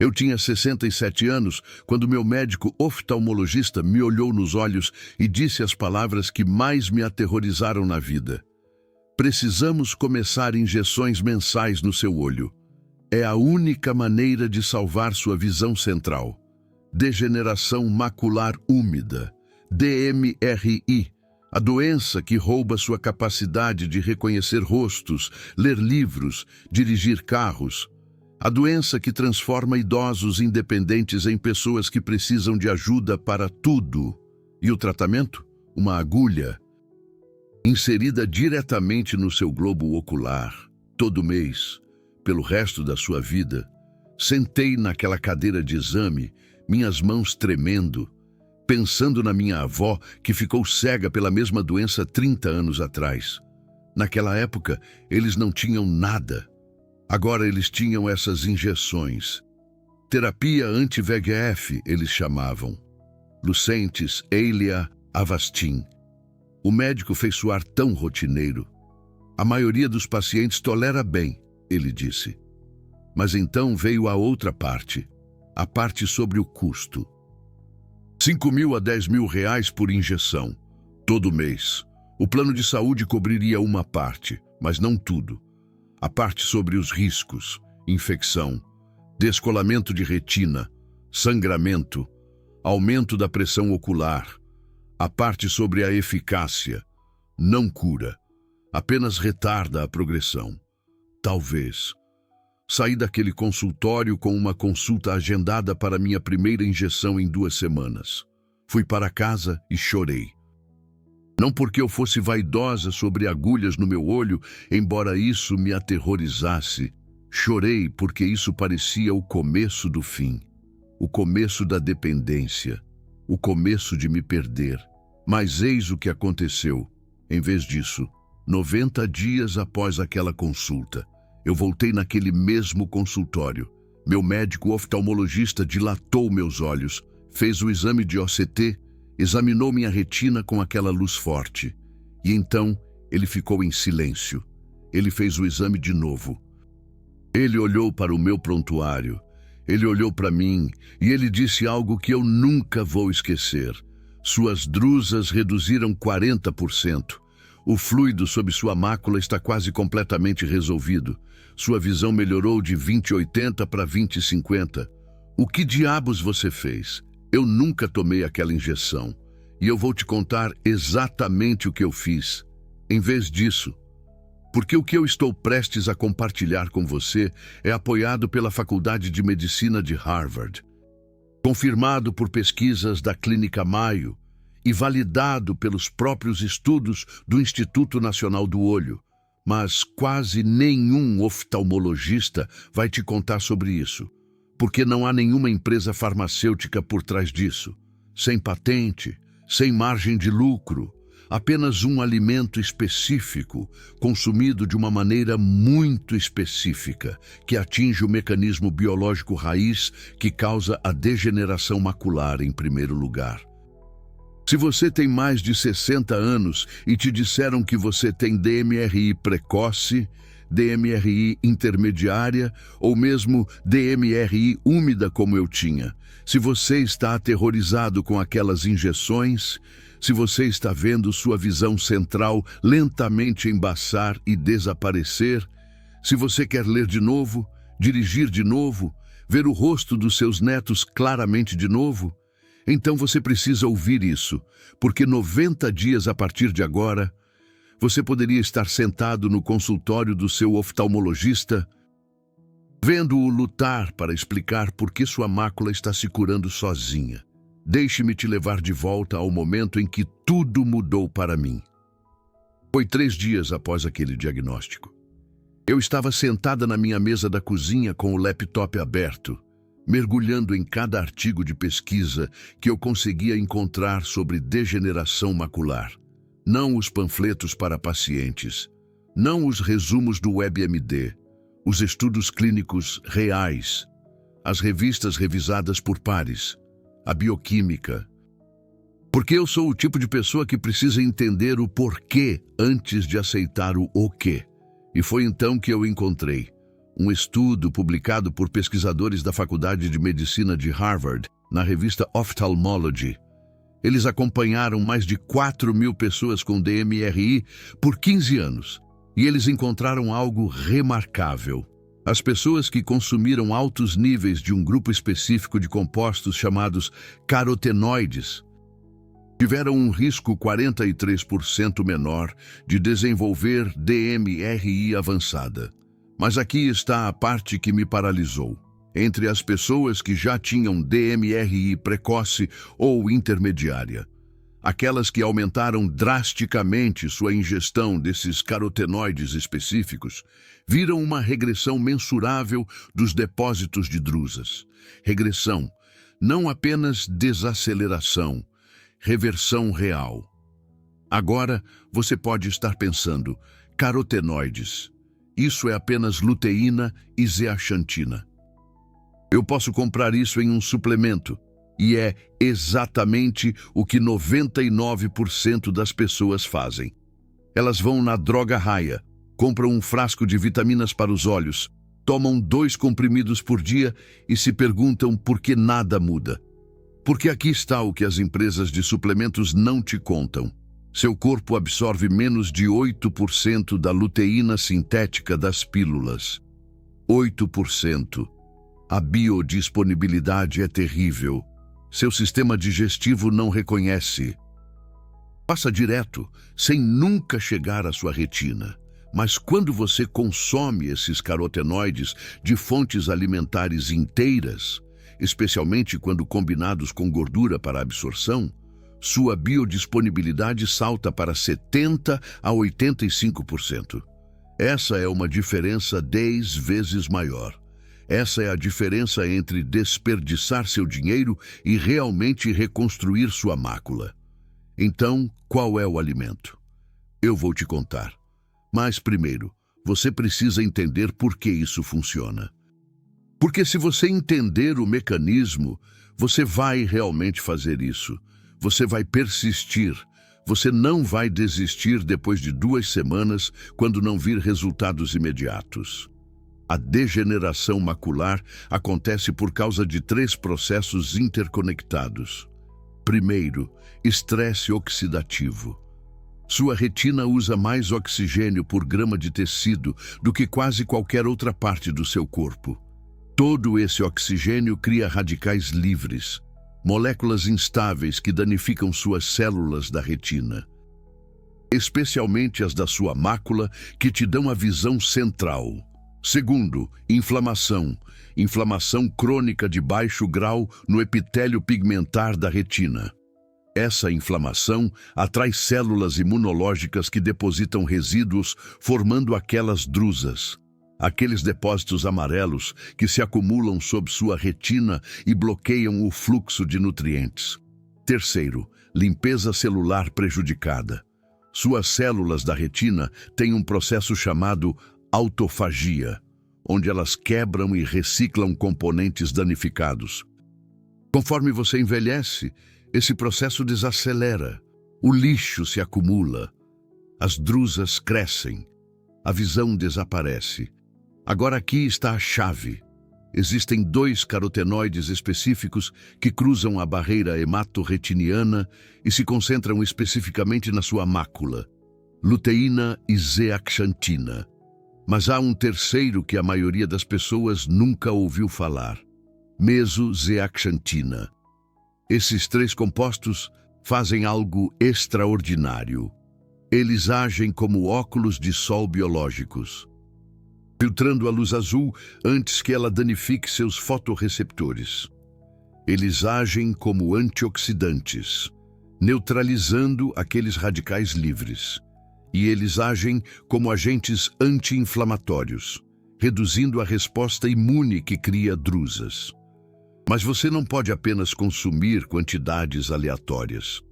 Eu tinha 67 anos quando meu médico oftalmologista me olhou nos olhos e disse as palavras que mais me aterrorizaram na vida. Precisamos começar injeções mensais no seu olho. É a única maneira de salvar sua visão central. Degeneração macular úmida, DMRI, a doença que rouba sua capacidade de reconhecer rostos, ler livros, dirigir carros. A doença que transforma idosos independentes em pessoas que precisam de ajuda para tudo. E o tratamento? Uma agulha inserida diretamente no seu globo ocular, todo mês, pelo resto da sua vida. Sentei naquela cadeira de exame, minhas mãos tremendo, pensando na minha avó que ficou cega pela mesma doença 30 anos atrás. Naquela época, eles não tinham nada. Agora eles tinham essas injeções. Terapia anti-VEGF, eles chamavam. Lucentis, Eylea, Avastin. O médico fez soar tão rotineiro. A maioria dos pacientes tolera bem, ele disse. Mas então veio a outra parte, a parte sobre o custo. 5.000 a 10.000 reais por injeção, todo mês. O plano de saúde cobriria uma parte, mas não tudo. A parte sobre os riscos, infecção, descolamento de retina, sangramento, aumento da pressão ocular. A parte sobre a eficácia, não cura, apenas retarda a progressão. Talvez. Saí daquele consultório com uma consulta agendada para minha primeira injeção em 2 semanas. Fui para casa e chorei. Não porque eu fosse vaidosa sobre agulhas no meu olho, embora isso me aterrorizasse. Chorei porque isso parecia o começo do fim, o começo da dependência, o começo de me perder. Mas eis o que aconteceu. Em vez disso, 90 dias após aquela consulta, eu voltei naquele mesmo consultório. Meu médico oftalmologista dilatou meus olhos, fez o exame de OCT, examinou minha retina com aquela luz forte. E então, ele ficou em silêncio. Ele fez o exame de novo. Ele olhou para o meu prontuário. Ele olhou para mim e ele disse algo que eu nunca vou esquecer. Suas drusas reduziram 40%. O fluido sob sua mácula está quase completamente resolvido. Sua visão melhorou de 20/80 para 20/50. O que diabos você fez? Eu nunca tomei aquela injeção. E eu vou te contar exatamente o que eu fiz. Em vez disso, porque o que eu estou prestes a compartilhar com você é apoiado pela Faculdade de Medicina de Harvard, confirmado por pesquisas da Clínica Mayo e validado pelos próprios estudos do Instituto Nacional do Olho. Mas quase nenhum oftalmologista vai te contar sobre isso, porque não há nenhuma empresa farmacêutica por trás disso. Sem patente, sem margem de lucro, apenas um alimento específico, consumido de uma maneira muito específica, que atinge o mecanismo biológico raiz que causa a degeneração macular em primeiro lugar. Se você tem mais de 60 anos e te disseram que você tem DMRI precoce, DMRI intermediária ou mesmo DMRI úmida como eu tinha, se você está aterrorizado com aquelas injeções, se você está vendo sua visão central lentamente embaçar e desaparecer, se você quer ler de novo, dirigir de novo, ver o rosto dos seus netos claramente de novo, então você precisa ouvir isso, porque 90 dias a partir de agora, você poderia estar sentado no consultório do seu oftalmologista, vendo-o lutar para explicar por que sua mácula está se curando sozinha. Deixe-me te levar de volta ao momento em que tudo mudou para mim. Foi 3 dias após aquele diagnóstico. Eu estava sentada na minha mesa da cozinha com o laptop aberto, mergulhando em cada artigo de pesquisa que eu conseguia encontrar sobre degeneração macular. Não os panfletos para pacientes, não os resumos do WebMD, os estudos clínicos reais, as revistas revisadas por pares, a bioquímica. Porque eu sou o tipo de pessoa que precisa entender o porquê antes de aceitar o quê. E foi então que eu encontrei Um estudo publicado por pesquisadores da Faculdade de Medicina de Harvard, na revista Ophthalmology. Eles acompanharam mais de 4.000 pessoas com DMRI por 15 anos e eles encontraram algo remarcável. As pessoas que consumiram altos níveis de um grupo específico de compostos chamados carotenoides tiveram um risco 43% menor de desenvolver DMRI avançada. Mas aqui está a parte que me paralisou. Entre as pessoas que já tinham DMRI precoce ou intermediária, aquelas que aumentaram drasticamente sua ingestão desses carotenoides específicos, viram uma regressão mensurável dos depósitos de drusas. Regressão, não apenas desaceleração, reversão real. Agora, você pode estar pensando, carotenoides, isso é apenas luteína e zeaxantina. Eu posso comprar isso em um suplemento, e é exatamente o que 99% das pessoas fazem. Elas vão na droga raia, compram um frasco de vitaminas para os olhos, tomam 2 comprimidos por dia e se perguntam por que nada muda. Porque aqui está o que as empresas de suplementos não te contam. Seu corpo absorve menos de 8% da luteína sintética das pílulas. 8%. A biodisponibilidade é terrível. Seu sistema digestivo não reconhece. Passa direto, sem nunca chegar à sua retina. Mas quando você consome esses carotenoides de fontes alimentares inteiras, especialmente quando combinados com gordura para absorção, sua biodisponibilidade salta para 70% a 85%. Essa é uma diferença 10 vezes maior. Essa é a diferença entre desperdiçar seu dinheiro e realmente reconstruir sua mácula. Então, qual é o alimento? Eu vou te contar. Mas primeiro, você precisa entender por que isso funciona. Porque se você entender o mecanismo, você vai realmente fazer isso. Você vai persistir. Você não vai desistir depois de 2 semanas quando não vir resultados imediatos. A degeneração macular acontece por causa de 3 processos interconectados. Primeiro, estresse oxidativo. Sua retina usa mais oxigênio por grama de tecido do que quase qualquer outra parte do seu corpo. Todo esse oxigênio cria radicais livres, moléculas instáveis que danificam suas células da retina, especialmente as da sua mácula, que te dão a visão central. Segundo, inflamação. Inflamação crônica de baixo grau no epitélio pigmentar da retina. Essa inflamação atrai células imunológicas que depositam resíduos, formando aquelas drusas. Aqueles depósitos amarelos que se acumulam sob sua retina e bloqueiam o fluxo de nutrientes. Terceiro, limpeza celular prejudicada. Suas células da retina têm um processo chamado autofagia, onde elas quebram e reciclam componentes danificados. Conforme você envelhece, esse processo desacelera, o lixo se acumula, as drusas crescem, a visão desaparece. Agora aqui está a chave. Existem 2 carotenoides específicos que cruzam a barreira hematorretiniana e se concentram especificamente na sua mácula, luteína e zeaxantina. Mas há um terceiro que a maioria das pessoas nunca ouviu falar, mesozeaxantina. Esses 3 compostos fazem algo extraordinário. Eles agem como óculos de sol biológicos, filtrando a luz azul antes que ela danifique seus fotorreceptores. Eles agem como antioxidantes, neutralizando aqueles radicais livres. E eles agem como agentes anti-inflamatórios, reduzindo a resposta imune que cria drusas. Mas você não pode apenas consumir quantidades aleatórias.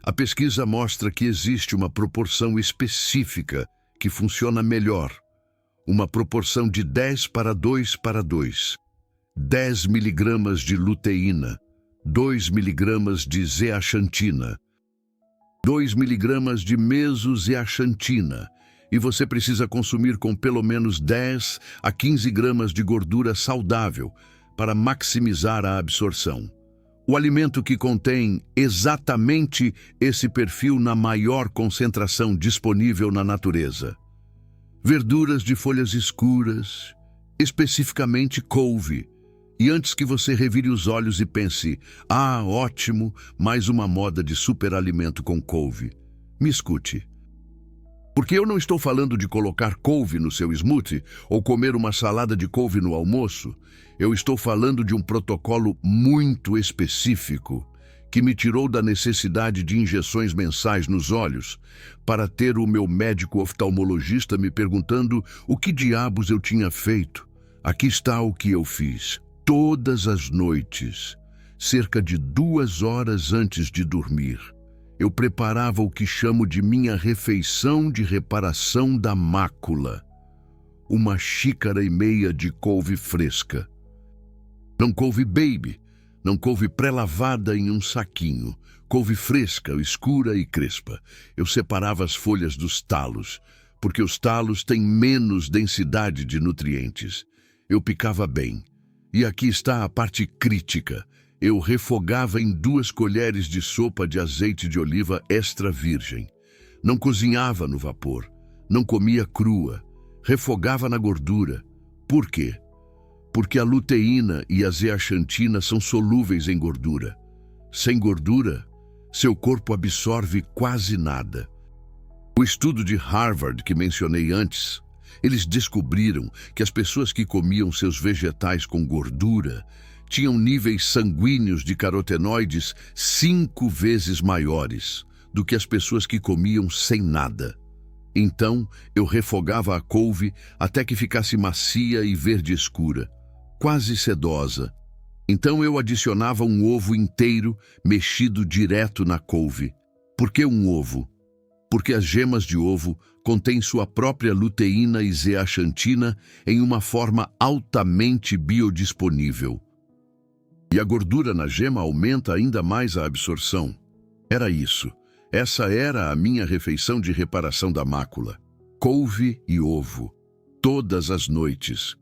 A pesquisa mostra que existe uma proporção específica que funciona melhor. Uma proporção de 10:2:2. 10 miligramas de luteína, 2 miligramas de zeaxantina, 2 miligramas de mesozeaxantina e você precisa consumir com pelo menos 10 a 15 gramas de gordura saudável para maximizar a absorção. O alimento que contém exatamente esse perfil na maior concentração disponível na natureza. Verduras de folhas escuras, especificamente couve. E antes que você revire os olhos e pense, ah, ótimo, mais uma moda de superalimento com couve. Me escute. Porque eu não estou falando de colocar couve no seu smoothie ou comer uma salada de couve no almoço. Eu estou falando de um protocolo muito específico que me tirou da necessidade de injeções mensais nos olhos para ter o meu médico oftalmologista me perguntando o que diabos eu tinha feito. Aqui está o que eu fiz. Todas as noites, cerca de 2 horas antes de dormir, eu preparava o que chamo de minha refeição de reparação da mácula. 1,5 xícaras de couve fresca. Não couve baby, não couve pré-lavada em um saquinho. Couve fresca, escura e crespa. Eu separava as folhas dos talos, porque os talos têm menos densidade de nutrientes. Eu picava bem. E aqui está a parte crítica. Eu refogava em 2 colheres de sopa de azeite de oliva extra virgem. Não cozinhava no vapor. Não comia crua. Refogava na gordura. Por quê? Porque a luteína e a zeaxantina são solúveis em gordura. Sem gordura, seu corpo absorve quase nada. O estudo de Harvard que mencionei antes, eles descobriram que as pessoas que comiam seus vegetais com gordura tinham níveis sanguíneos de carotenoides 5 vezes maiores do que as pessoas que comiam sem nada. Então, eu refogava a couve até que ficasse macia e verde escura, quase sedosa. Então eu adicionava um ovo inteiro mexido direto na couve. Por que um ovo? Porque as gemas de ovo contêm sua própria luteína e zeaxantina em uma forma altamente biodisponível. E a gordura na gema aumenta ainda mais a absorção. Era isso. Essa era a minha refeição de reparação da mácula. Couve e ovo. Todas as noites.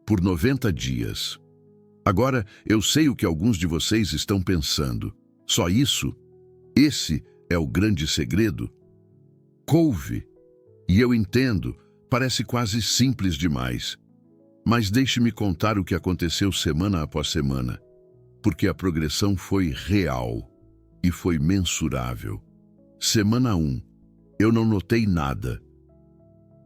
Por 90 dias. Agora, eu sei o que alguns de vocês estão pensando. Só isso? Esse é o grande segredo? Couve. E eu entendo, parece quase simples demais. Mas deixe-me contar o que aconteceu semana após semana. Porque a progressão foi real e foi mensurável. Semana 1. Eu não notei nada.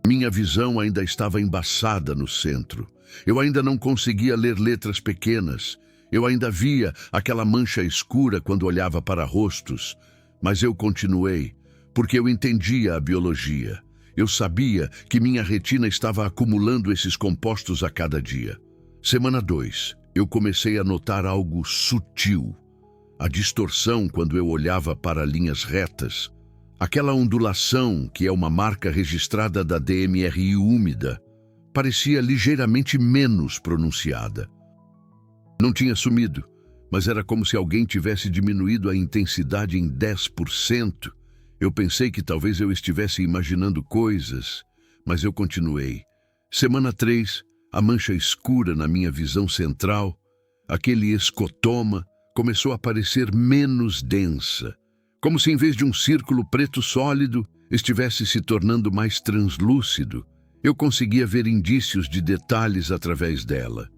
Minha visão ainda estava embaçada no centro. Eu ainda não conseguia ler letras pequenas. Eu ainda via aquela mancha escura quando olhava para rostos. Mas eu continuei, porque eu entendia a biologia. Eu sabia que minha retina estava acumulando esses compostos a cada dia. Semana 2, eu comecei a notar algo sutil. A distorção quando eu olhava para linhas retas. Aquela ondulação, que é uma marca registrada da DMRI úmida, parecia ligeiramente menos pronunciada. Não tinha sumido, mas era como se alguém tivesse diminuído a intensidade em 10%. Eu pensei que talvez eu estivesse imaginando coisas, mas eu continuei. Semana 3, a mancha escura na minha visão central, aquele escotoma, começou a parecer menos densa, como se em vez de um círculo preto sólido, estivesse se tornando mais translúcido. Eu conseguia ver indícios de detalhes através dela.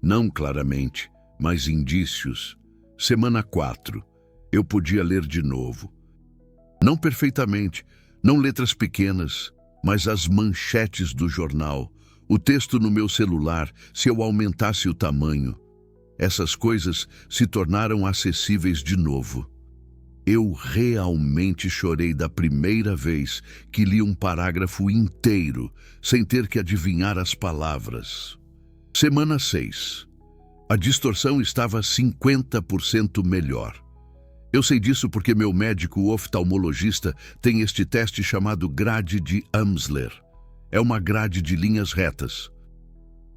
Não claramente, mas indícios. Semana 4, eu podia ler de novo. Não perfeitamente, não letras pequenas, mas as manchetes do jornal, o texto no meu celular, se eu aumentasse o tamanho. Essas coisas se tornaram acessíveis de novo. Eu realmente chorei da primeira vez que li um parágrafo inteiro, sem ter que adivinhar as palavras. Semana 6. A distorção estava 50% melhor. Eu sei disso porque meu médico oftalmologista tem este teste chamado grade de Amsler. É uma grade de linhas retas.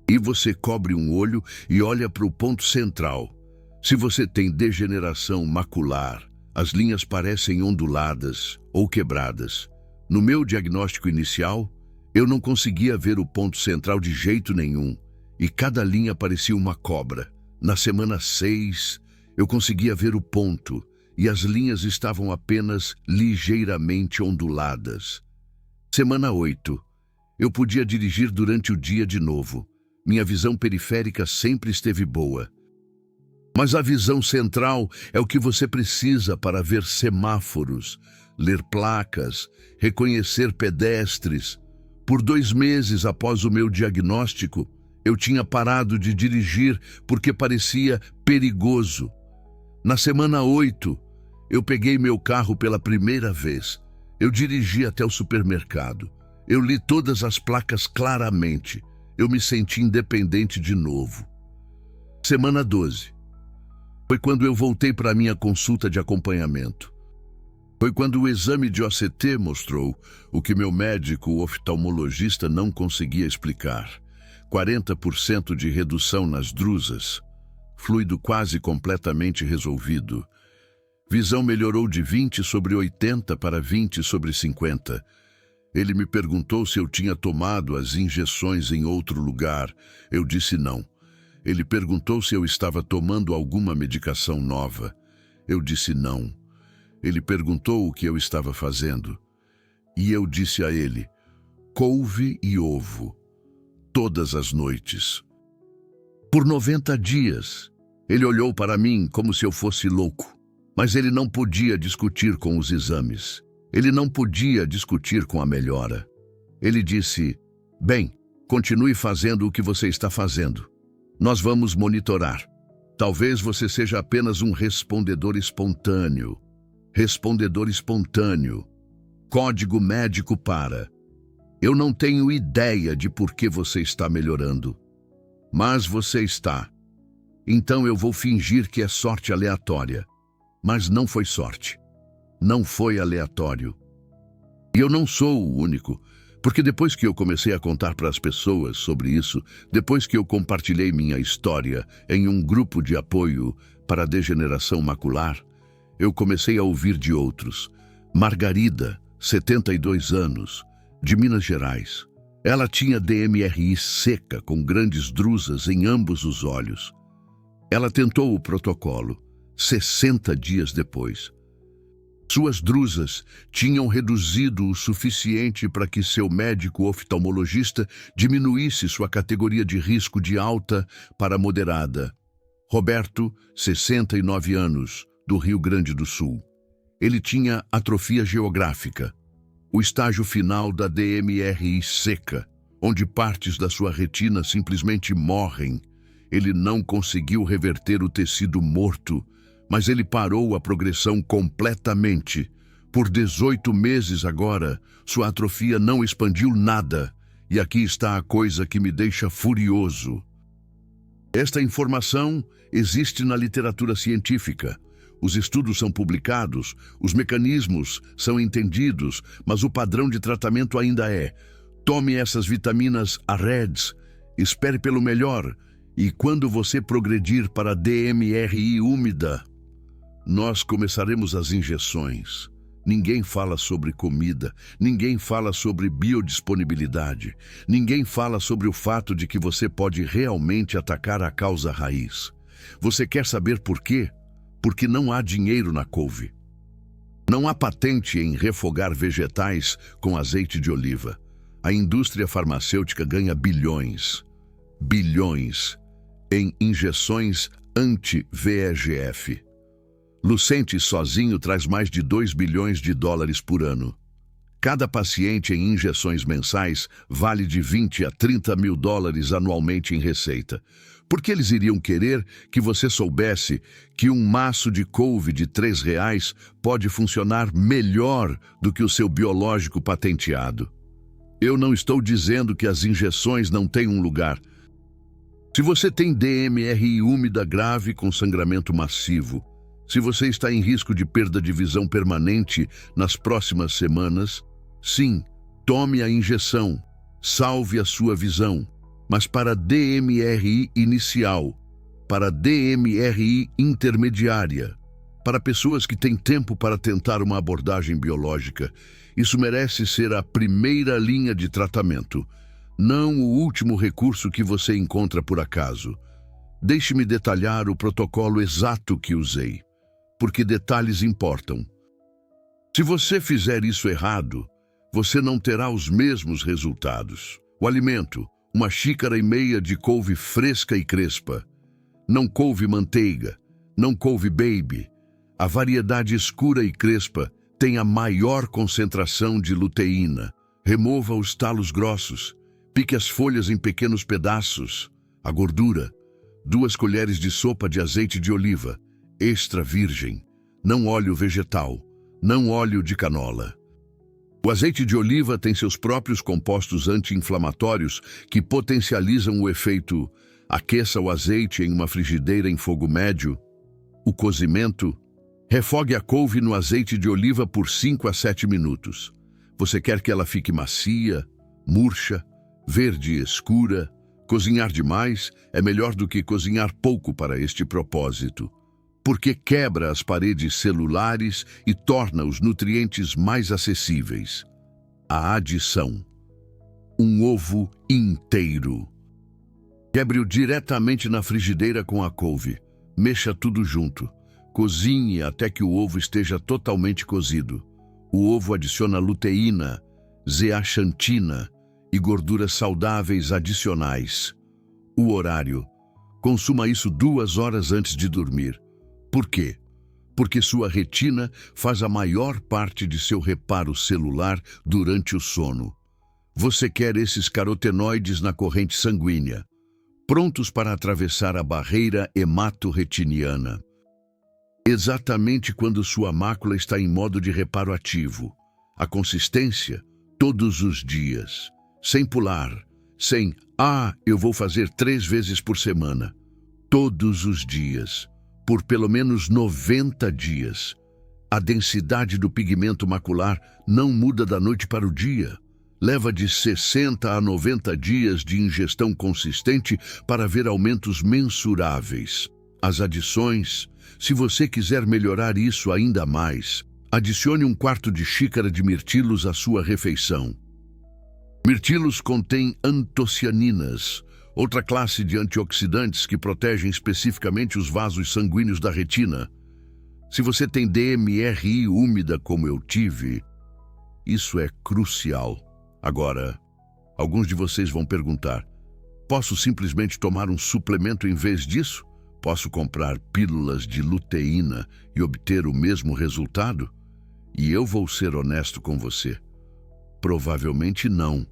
E você cobre um olho e olha para o ponto central. Se você tem degeneração macular, as linhas parecem onduladas ou quebradas. No meu diagnóstico inicial, Eu não conseguia ver o ponto central de jeito nenhum, e cada linha parecia uma cobra. Na semana 6, eu conseguia ver o ponto, e as linhas estavam apenas ligeiramente onduladas. Semana 8, eu podia dirigir durante o dia de novo. Minha visão periférica sempre esteve boa. Mas a visão central é o que você precisa para ver semáforos, ler placas, reconhecer pedestres. Por 2 meses após o meu diagnóstico, eu tinha parado de dirigir porque parecia perigoso. Na semana 8, eu peguei meu carro pela primeira vez. Eu dirigi até o supermercado. Eu li todas as placas claramente. Eu me senti independente de novo. Semana 12. Foi quando eu voltei para minha consulta de acompanhamento. Foi quando o exame de OCT mostrou o que meu médico oftalmologista não conseguia explicar. 40% de redução nas drusas. Fluido quase completamente resolvido. Visão melhorou de 20/80 para 20/50. Ele me perguntou se eu tinha tomado as injeções em outro lugar. Eu disse não. Ele perguntou se eu estava tomando alguma medicação nova. Eu disse não. Ele perguntou o que eu estava fazendo. E eu disse a ele, couve e ovo, todas as noites. Por 90 dias, ele olhou para mim como se eu fosse louco. Mas ele não podia discutir com os exames. Ele não podia discutir com a melhora. Ele disse, bem, continue fazendo o que você está fazendo. Nós vamos monitorar. Talvez você seja apenas um respondedor espontâneo. Respondedor espontâneo. Código médico para. Eu não tenho ideia de por que você está melhorando. Mas você está. Então eu vou fingir que é sorte aleatória. Mas não foi sorte. Não foi aleatório. E eu não sou o único, porque depois que eu comecei a contar para as pessoas sobre isso, depois que eu compartilhei minha história em um grupo de apoio para a degeneração macular, eu comecei a ouvir de outros. Margarida, 72 anos, de Minas Gerais. Ela tinha DMRI seca com grandes drusas em ambos os olhos. Ela tentou o protocolo, 60 dias depois. Suas drusas tinham reduzido o suficiente para que seu médico oftalmologista diminuísse sua categoria de risco de alta para moderada. Roberto, 69 anos, do Rio Grande do Sul. Ele tinha atrofia geográfica, o estágio final da DMRI seca, onde partes da sua retina simplesmente morrem. Ele não conseguiu reverter o tecido morto, mas ele parou a progressão completamente. Por 18 meses agora, sua atrofia não expandiu nada. E aqui está a coisa que me deixa furioso. Esta informação existe na literatura científica. Os estudos são publicados, os mecanismos são entendidos, mas o padrão de tratamento ainda é: tome essas vitaminas AREDS, espere pelo melhor, e quando você progredir para a DMRI úmida, nós começaremos as injeções. Ninguém fala sobre comida, ninguém fala sobre biodisponibilidade, ninguém fala sobre o fato de que você pode realmente atacar a causa raiz. Você quer saber por quê? Porque não há dinheiro na couve. Não há patente em refogar vegetais com azeite de oliva. A indústria farmacêutica ganha bilhões em injeções anti-VEGF. Lucentis sozinho traz mais de 2 bilhões de dólares por ano. Cada paciente em injeções mensais vale de 20 a 30 mil dólares anualmente em receita. Por que eles iriam querer que você soubesse que um maço de couve de R$ 3 pode funcionar melhor do que o seu biológico patenteado? Eu não estou dizendo que as injeções não têm um lugar. Se você tem DMRI úmida grave com sangramento massivo, se você está em risco de perda de visão permanente nas próximas semanas, sim, tome a injeção, salve a sua visão. Mas para DMRI inicial, para DMRI intermediária, Para pessoas que têm tempo para tentar uma abordagem biológica, isso merece ser a primeira linha de tratamento, não o último recurso que você encontra por acaso. Deixe-me detalhar o protocolo exato que usei, porque detalhes importam. Se você fizer isso errado, você não terá os mesmos resultados. O alimento: 1,5 xícaras de couve fresca e crespa. Não couve manteiga, não couve baby. A variedade escura e crespa tem a maior concentração de luteína. Remova os talos grossos. Pique as folhas em pequenos pedaços. A gordura: 2 colheres de sopa de azeite de oliva, extra virgem, não óleo vegetal, não óleo de canola. O azeite de oliva tem seus próprios compostos anti-inflamatórios que potencializam o efeito. Aqueça o azeite em uma frigideira em fogo médio. O cozimento: refogue a couve no azeite de oliva por 5 a 7 minutos. Você quer que ela fique macia, murcha, verde escura. Cozinhar demais é melhor do que cozinhar pouco para este propósito, porque quebra as paredes celulares e torna os nutrientes mais acessíveis. A adição: 1 ovo inteiro. Quebre-o diretamente na frigideira com a couve. Mexa tudo junto. Cozinhe até que o ovo esteja totalmente cozido. O ovo adiciona luteína, zeaxantina e gorduras saudáveis adicionais. O horário: consuma isso 2 horas antes de dormir. Por quê? Porque sua retina faz a maior parte de seu reparo celular durante o sono. Você quer esses carotenoides na corrente sanguínea, prontos para atravessar a barreira hemato-retiniana. Exatamente quando sua mácula está em modo de reparo ativo. A consistência: todos os dias. Sem pular, sem eu vou fazer 3 vezes por semana. Todos os dias, por pelo menos 90 dias. A densidade do pigmento macular não muda da noite para o dia. Leva de 60 a 90 dias de ingestão consistente para ver aumentos mensuráveis. As adições: se você quiser melhorar isso ainda mais, adicione 1/4 xícara de mirtilos à sua refeição. Mirtilos contém antocianinas, outra classe de antioxidantes que protegem especificamente os vasos sanguíneos da retina. Se você tem DMRI úmida como eu tive, isso é crucial. Agora, alguns de vocês vão perguntar: posso simplesmente tomar um suplemento em vez disso? Posso comprar pílulas de luteína e obter o mesmo resultado? E eu vou ser honesto com você: provavelmente não.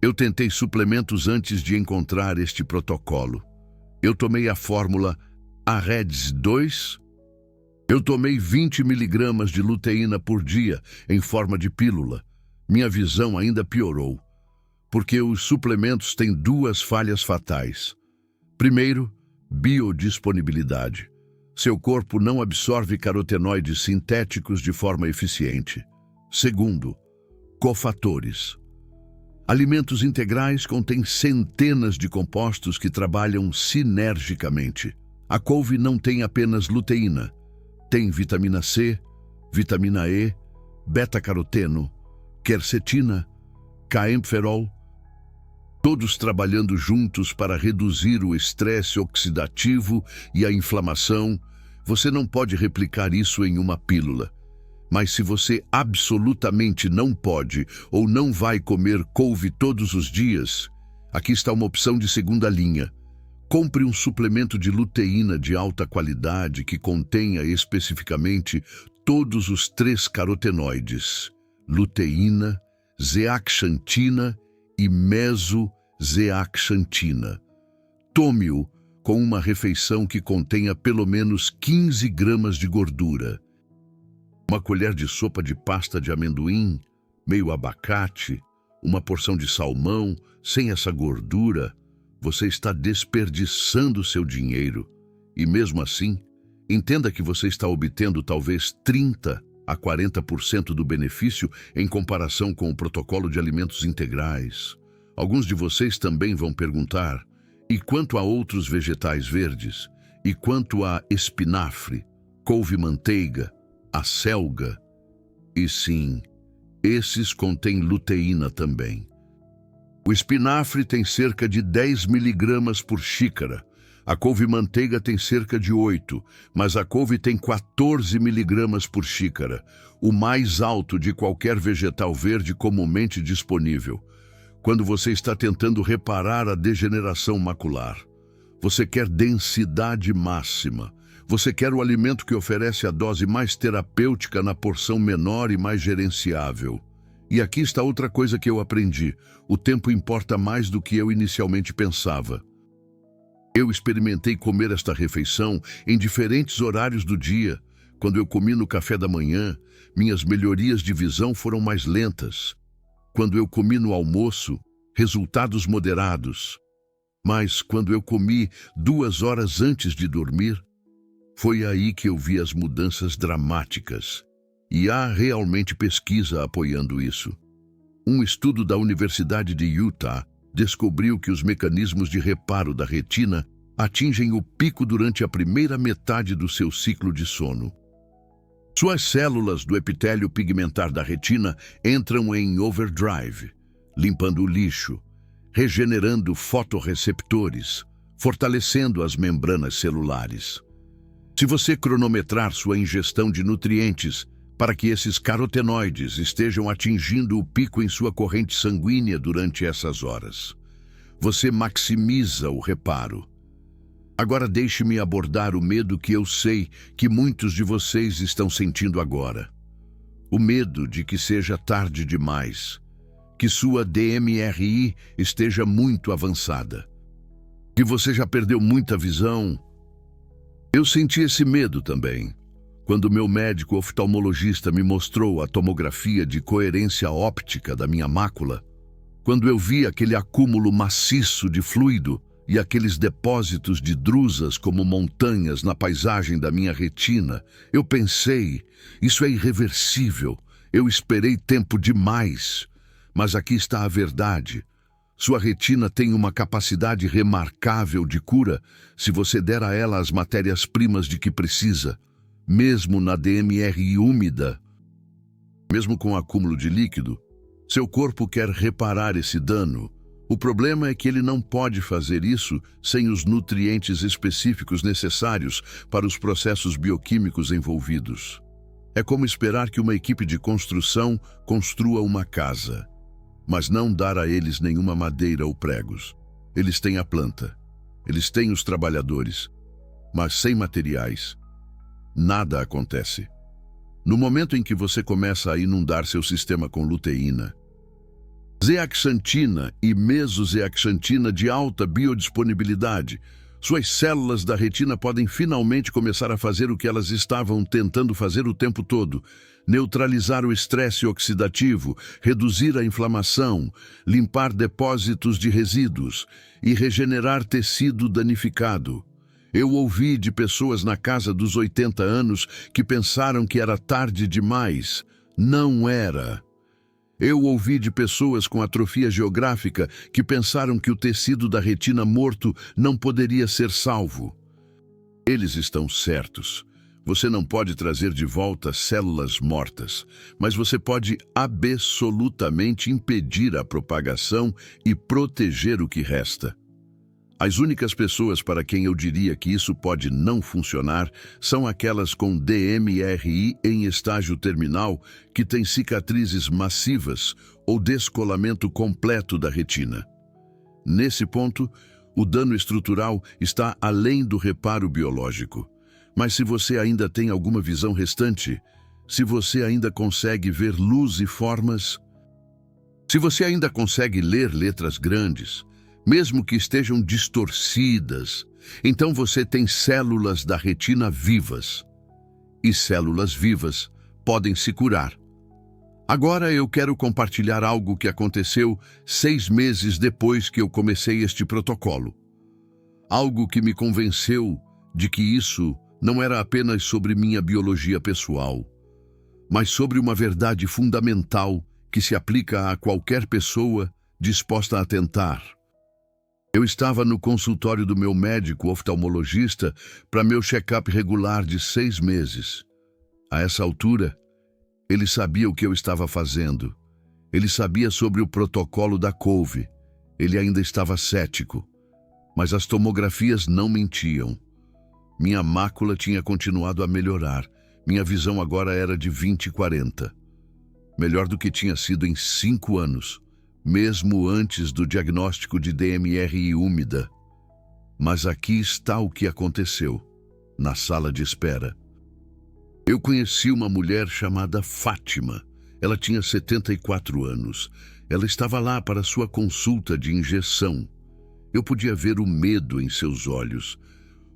Eu tentei suplementos antes de encontrar este protocolo. Eu tomei a fórmula AREDS 2. Eu tomei 20 miligramas de luteína por dia em forma de pílula. Minha visão ainda piorou, porque os suplementos têm 2 falhas fatais. Primeiro, biodisponibilidade. Seu corpo não absorve carotenoides sintéticos de forma eficiente. Segundo, cofatores. Alimentos integrais contêm centenas de compostos que trabalham sinergicamente. A couve não tem apenas luteína. Tem vitamina C, vitamina E, beta-caroteno, quercetina, caemferol, todos trabalhando juntos para reduzir o estresse oxidativo e a inflamação. Você não pode replicar isso em uma pílula. Mas se você absolutamente não pode ou não vai comer couve todos os dias, aqui está uma opção de segunda linha. Compre um suplemento de luteína de alta qualidade que contenha especificamente todos os 3 carotenoides: luteína, zeaxantina e mesozeaxantina. Tome-o com uma refeição que contenha pelo menos 15 gramas de gordura. 1 colher de sopa de pasta de amendoim, meio abacate, uma porção de salmão. Sem essa gordura, você está desperdiçando seu dinheiro. E mesmo assim, entenda que você está obtendo talvez 30 a 40% do benefício em comparação com o protocolo de alimentos integrais. Alguns de vocês também vão perguntar: e quanto a outros vegetais verdes? E quanto a espinafre? couve-manteiga, a selga. E sim, esses contêm luteína também. O espinafre tem cerca de 10 miligramas por xícara. A couve-manteiga tem cerca de 8, mas a couve tem 14 miligramas por xícara, o mais alto de qualquer vegetal verde comumente disponível. Quando você está tentando reparar a degeneração macular, você quer densidade máxima. Você quer o alimento que oferece a dose mais terapêutica na porção menor e mais gerenciável. E aqui está outra coisa que eu aprendi. O tempo importa mais do que eu inicialmente pensava. Eu experimentei comer esta refeição em diferentes horários do dia. Quando eu comi no café da manhã, minhas melhorias de visão foram mais lentas. Quando eu comi no almoço, resultados moderados. Mas quando eu comi 2 horas antes de dormir, foi aí que eu vi as mudanças dramáticas. E há realmente pesquisa apoiando isso. Um estudo da Universidade de Utah descobriu que os mecanismos de reparo da retina atingem o pico durante a primeira metade do seu ciclo de sono. Suas células do epitélio pigmentar da retina entram em overdrive, limpando o lixo, regenerando fotorreceptores, fortalecendo as membranas celulares. Se você cronometrar sua ingestão de nutrientes para que esses carotenoides estejam atingindo o pico em sua corrente sanguínea durante essas horas, você maximiza o reparo. Agora deixe-me abordar o medo que eu sei que muitos de vocês estão sentindo agora. O medo de que seja tarde demais, que sua DMRI esteja muito avançada, que você já perdeu muita visão. Eu senti esse medo também, quando meu médico oftalmologista me mostrou a tomografia de coerência óptica da minha mácula. Quando eu vi aquele acúmulo maciço de fluido e aqueles depósitos de drusas como montanhas na paisagem da minha retina, eu pensei, isso é irreversível, eu esperei tempo demais. Mas aqui está a verdade. Sua retina tem uma capacidade remarcável de cura se você der a ela as matérias-primas de que precisa, mesmo na DMRI úmida. Mesmo com acúmulo de líquido, seu corpo quer reparar esse dano. O problema é que ele não pode fazer isso sem os nutrientes específicos necessários para os processos bioquímicos envolvidos. É como esperar que uma equipe de construção construa uma casa, mas não dar a eles nenhuma madeira ou pregos. Eles têm a planta, eles têm os trabalhadores, mas sem materiais, nada acontece. No momento em que você começa a inundar seu sistema com luteína, zeaxantina e mesozeaxantina de alta biodisponibilidade, suas células da retina podem finalmente começar a fazer o que elas estavam tentando fazer o tempo todo: neutralizar o estresse oxidativo, reduzir a inflamação, limpar depósitos de resíduos e regenerar tecido danificado. Eu ouvi de pessoas na casa dos 80 anos que pensaram que era tarde demais. Não era. Eu ouvi de pessoas com atrofia geográfica que pensaram que o tecido da retina morto não poderia ser salvo. Eles estão certos. Você não pode trazer de volta células mortas, mas você pode absolutamente impedir a propagação e proteger o que resta. As únicas pessoas para quem eu diria que isso pode não funcionar são aquelas com DMRI em estágio terminal que têm cicatrizes massivas ou descolamento completo da retina. Nesse ponto, o dano estrutural está além do reparo biológico. Mas se você ainda tem alguma visão restante, se você ainda consegue ver luz e formas, se você ainda consegue ler letras grandes, mesmo que estejam distorcidas, então você tem células da retina vivas. E células vivas podem se curar. Agora eu quero compartilhar algo que aconteceu 6 meses depois que eu comecei este protocolo. Algo que me convenceu de que isso não era apenas sobre minha biologia pessoal, mas sobre uma verdade fundamental que se aplica a qualquer pessoa disposta a tentar. Eu estava no consultório do meu médico oftalmologista para meu check-up regular de 6 meses. A essa altura, ele sabia o que eu estava fazendo. Ele sabia sobre o protocolo da couve. Ele ainda estava cético. Mas as tomografias não mentiam. Minha mácula tinha continuado a melhorar. Minha visão agora era de 20/40. Melhor do que tinha sido em 5 anos, mesmo antes do diagnóstico de DMRI úmida. Mas aqui está o que aconteceu, na sala de espera. Eu conheci uma mulher chamada Fátima. Ela tinha 74 anos. Ela estava lá para sua consulta de injeção. Eu podia ver o medo em seus olhos,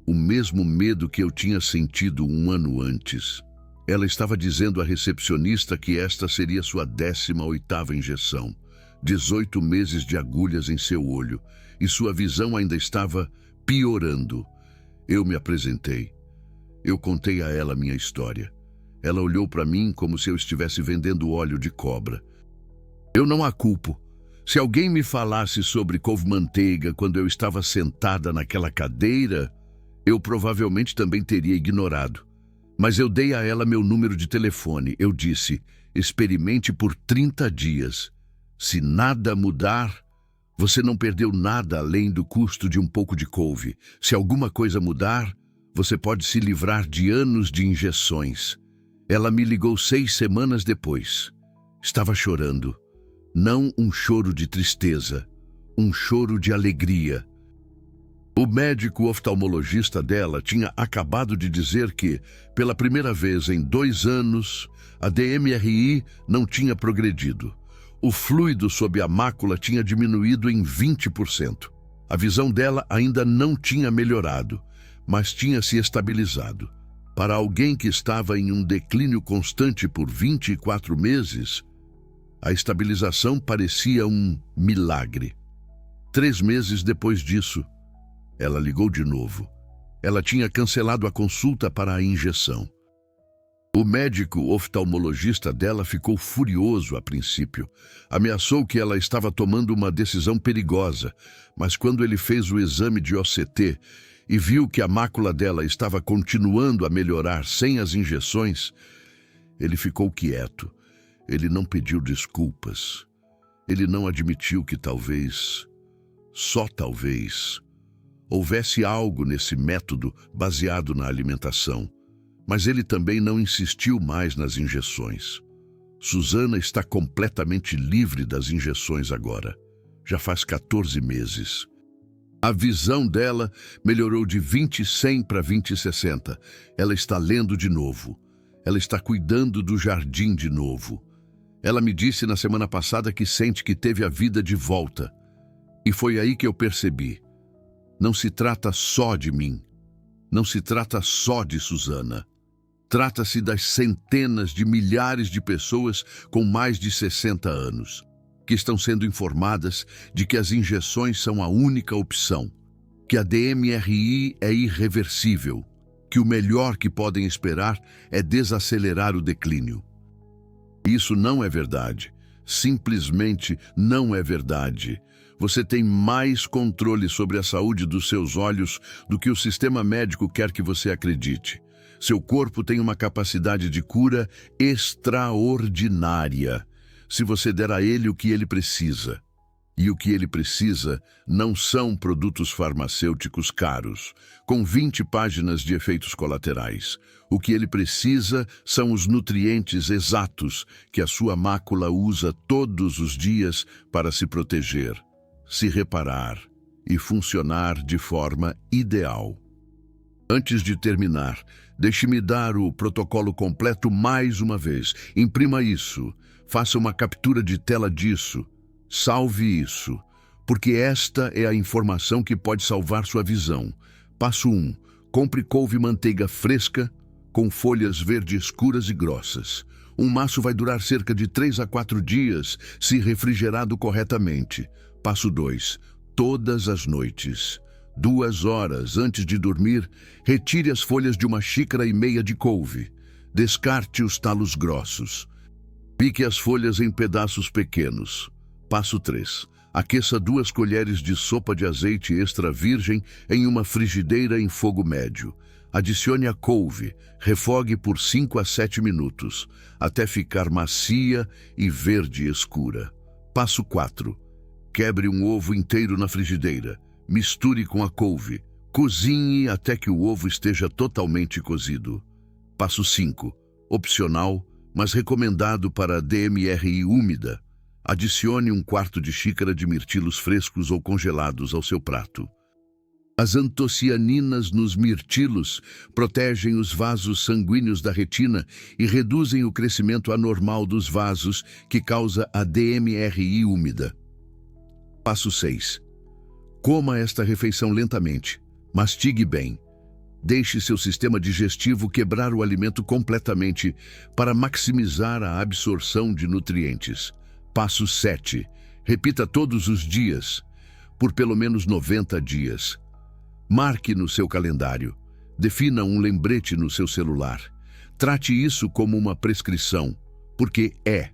o mesmo medo que eu tinha sentido 1 ano antes. Ela estava dizendo à recepcionista que esta seria sua 18ª injeção, 18 meses de agulhas em seu olho, e sua visão ainda estava piorando. Eu me apresentei. Eu contei a ela minha história. Ela olhou para mim como se eu estivesse vendendo óleo de cobra. Eu não a culpo. Se alguém me falasse sobre couve-manteiga quando eu estava sentada naquela cadeira, eu provavelmente também teria ignorado. Mas eu dei a ela meu número de telefone. Eu disse, experimente por 30 dias. Se nada mudar, você não perdeu nada além do custo de um pouco de couve. Se alguma coisa mudar, você pode se livrar de anos de injeções. Ela me ligou 6 semanas depois. Estava chorando. Não um choro de tristeza, um choro de alegria. O médico oftalmologista dela tinha acabado de dizer que, pela primeira vez em 2 anos, a DMRI não tinha progredido. O fluido sob a mácula tinha diminuído em 20%. A visão dela ainda não tinha melhorado, mas tinha se estabilizado. Para alguém que estava em um declínio constante por 24 meses, a estabilização parecia um milagre. 3 meses depois disso, ela ligou de novo. Ela tinha cancelado a consulta para a injeção. O médico oftalmologista dela ficou furioso a princípio. Ameaçou que ela estava tomando uma decisão perigosa, mas quando ele fez o exame de OCT e viu que a mácula dela estava continuando a melhorar sem as injeções, ele ficou quieto. Ele não pediu desculpas. Ele não admitiu que talvez, só talvez, houvesse algo nesse método baseado na alimentação. Mas ele também não insistiu mais nas injeções. Susana está completamente livre das injeções agora. Já faz 14 meses. A visão dela melhorou de 20/100 para 20/60. Ela está lendo de novo. Ela está cuidando do jardim de novo. Ela me disse na semana passada que sente que teve a vida de volta. E foi aí que eu percebi. Não se trata só de mim. Não se trata só de Susana. Trata-se das centenas de milhares de pessoas com mais de 60 anos, que estão sendo informadas de que as injeções são a única opção, que a DMRI é irreversível, que o melhor que podem esperar é desacelerar o declínio. Isso não é verdade. Simplesmente não é verdade. Você tem mais controle sobre a saúde dos seus olhos do que o sistema médico quer que você acredite. Seu corpo tem uma capacidade de cura extraordinária, se você der a ele o que ele precisa. E o que ele precisa não são produtos farmacêuticos caros, com 20 páginas de efeitos colaterais. O que ele precisa são os nutrientes exatos que a sua mácula usa todos os dias para se proteger, se reparar e funcionar de forma ideal. Antes de terminar, deixe-me dar o protocolo completo mais uma vez. Imprima isso, faça uma captura de tela disso, salve isso, porque esta é a informação que pode salvar sua visão. Passo 1. Compre couve-manteiga fresca com folhas verde escuras e grossas. Um maço vai durar cerca de 3 a 4 dias se refrigerado corretamente. Passo 2. Todas as noites, 2 horas antes de dormir, retire as folhas de 1,5 xícaras de couve. Descarte os talos grossos. Pique as folhas em pedaços pequenos. Passo 3. Aqueça 2 colheres de sopa de azeite extra virgem em uma frigideira em fogo médio. Adicione a couve, refogue por 5 a 7 minutos, até ficar macia e verde escura. Passo 4. Quebre um ovo inteiro na frigideira. Misture com a couve. Cozinhe até que o ovo esteja totalmente cozido. Passo 5. Opcional, mas recomendado para a DMRI úmida. Adicione 1/4 de xícara de mirtilos frescos ou congelados ao seu prato. As antocianinas nos mirtilos protegem os vasos sanguíneos da retina e reduzem o crescimento anormal dos vasos que causa a DMRI úmida. Passo 6. Coma esta refeição lentamente. Mastigue bem. Deixe seu sistema digestivo quebrar o alimento completamente para maximizar a absorção de nutrientes. Passo 7. Repita todos os dias, por pelo menos 90 dias. Marque no seu calendário. Defina um lembrete no seu celular. Trate isso como uma prescrição, porque é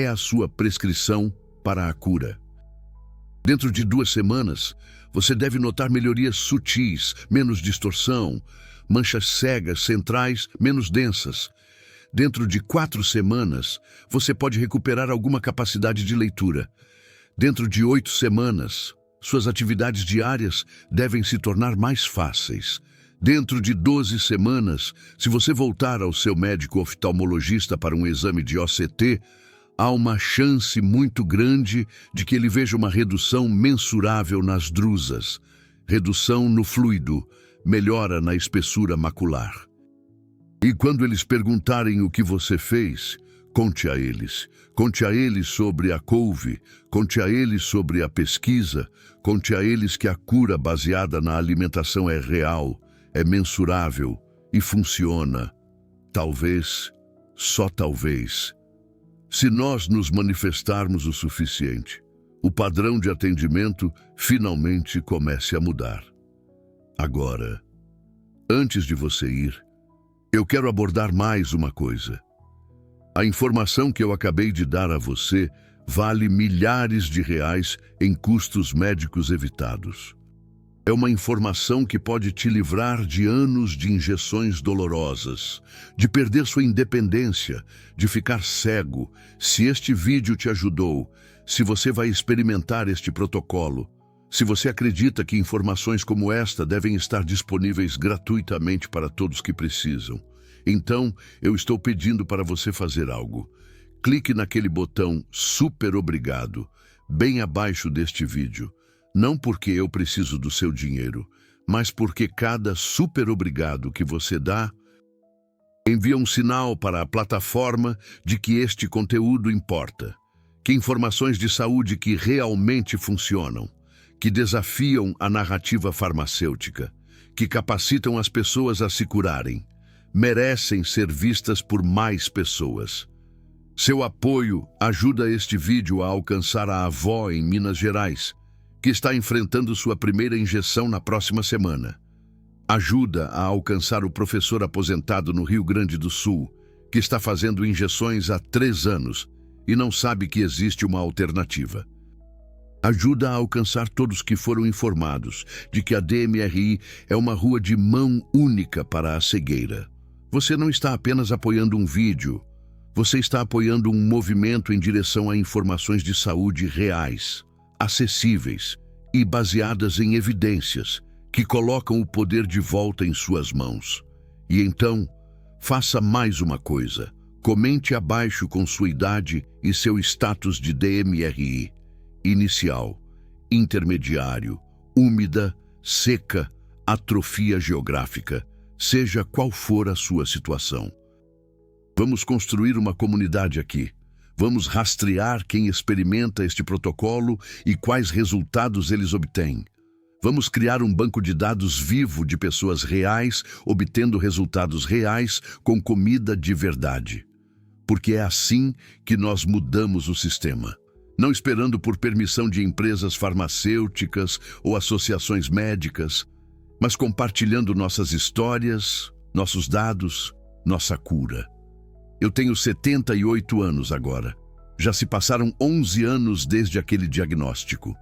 a sua prescrição para a cura. Dentro de 2 semanas, você deve notar melhorias sutis, menos distorção, manchas cegas centrais menos densas. Dentro de 4 semanas, você pode recuperar alguma capacidade de leitura. Dentro de 8 semanas, suas atividades diárias devem se tornar mais fáceis. Dentro de 12 semanas, se você voltar ao seu médico oftalmologista para um exame de OCT, há uma chance muito grande de que ele veja uma redução mensurável nas drusas, redução no fluido, melhora na espessura macular. E quando eles perguntarem o que você fez, conte a eles. Conte a eles sobre a couve, conte a eles sobre a pesquisa, conte a eles que a cura baseada na alimentação é real, é mensurável e funciona. Talvez, só talvez, se nós nos manifestarmos o suficiente, o padrão de atendimento finalmente comece a mudar. Agora, antes de você ir, eu quero abordar mais uma coisa. A informação que eu acabei de dar a você vale milhares de reais em custos médicos evitados. É uma informação que pode te livrar de anos de injeções dolorosas, de perder sua independência, de ficar cego. Se este vídeo te ajudou, se você vai experimentar este protocolo, se você acredita que informações como esta devem estar disponíveis gratuitamente para todos que precisam, então eu estou pedindo para você fazer algo. Clique naquele botão Super Obrigado, bem abaixo deste vídeo. Não porque eu preciso do seu dinheiro, mas porque cada super obrigado que você dá envia um sinal para a plataforma de que este conteúdo importa, que informações de saúde que realmente funcionam, que desafiam a narrativa farmacêutica, que capacitam as pessoas a se curarem, merecem ser vistas por mais pessoas. Seu apoio ajuda este vídeo a alcançar a avó em Minas Gerais, que está enfrentando sua primeira injeção na próxima semana. Ajuda a alcançar o professor aposentado no Rio Grande do Sul, que está fazendo injeções há 3 anos e não sabe que existe uma alternativa. Ajuda a alcançar todos que foram informados de que a DMRI é uma rua de mão única para a cegueira. Você não está apenas apoiando um vídeo, você está apoiando um movimento em direção a informações de saúde reais, acessíveis e baseadas em evidências que colocam o poder de volta em suas mãos. E então, faça mais uma coisa. Comente abaixo com sua idade e seu status de DMRI. Inicial, intermediário, úmida, seca, atrofia geográfica, seja qual for a sua situação. Vamos construir uma comunidade aqui. Vamos rastrear quem experimenta este protocolo e quais resultados eles obtêm. Vamos criar um banco de dados vivo de pessoas reais, obtendo resultados reais com comida de verdade. Porque é assim que nós mudamos o sistema. Não esperando por permissão de empresas farmacêuticas ou associações médicas, mas compartilhando nossas histórias, nossos dados, nossa cura. Eu tenho 78 anos agora. Já se passaram 11 anos desde aquele diagnóstico.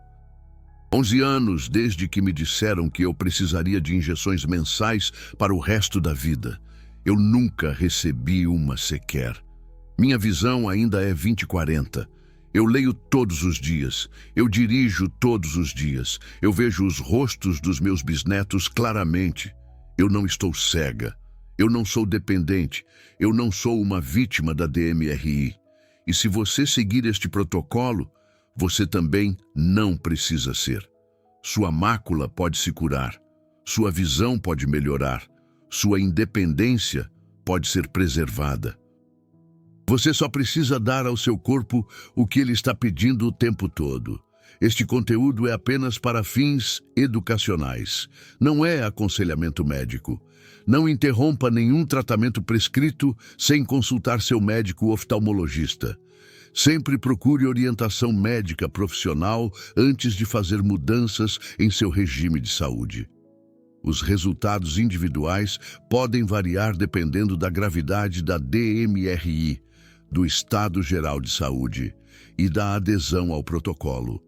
11 anos desde que me disseram que eu precisaria de injeções mensais para o resto da vida. Eu nunca recebi uma sequer. Minha visão ainda é 20/40. Eu leio todos os dias, eu dirijo todos os dias, eu vejo os rostos dos meus bisnetos claramente. Eu não estou cega, eu não sou dependente, eu não sou uma vítima da DMRI. E se você seguir este protocolo, você também não precisa ser. Sua mácula pode se curar, sua visão pode melhorar, sua independência pode ser preservada. Você só precisa dar ao seu corpo o que ele está pedindo o tempo todo. Este conteúdo é apenas para fins educacionais, não é aconselhamento médico. Não interrompa nenhum tratamento prescrito sem consultar seu médico oftalmologista. Sempre procure orientação médica profissional antes de fazer mudanças em seu regime de saúde. Os resultados individuais podem variar dependendo da gravidade da DMRI, do estado geral de saúde e da adesão ao protocolo.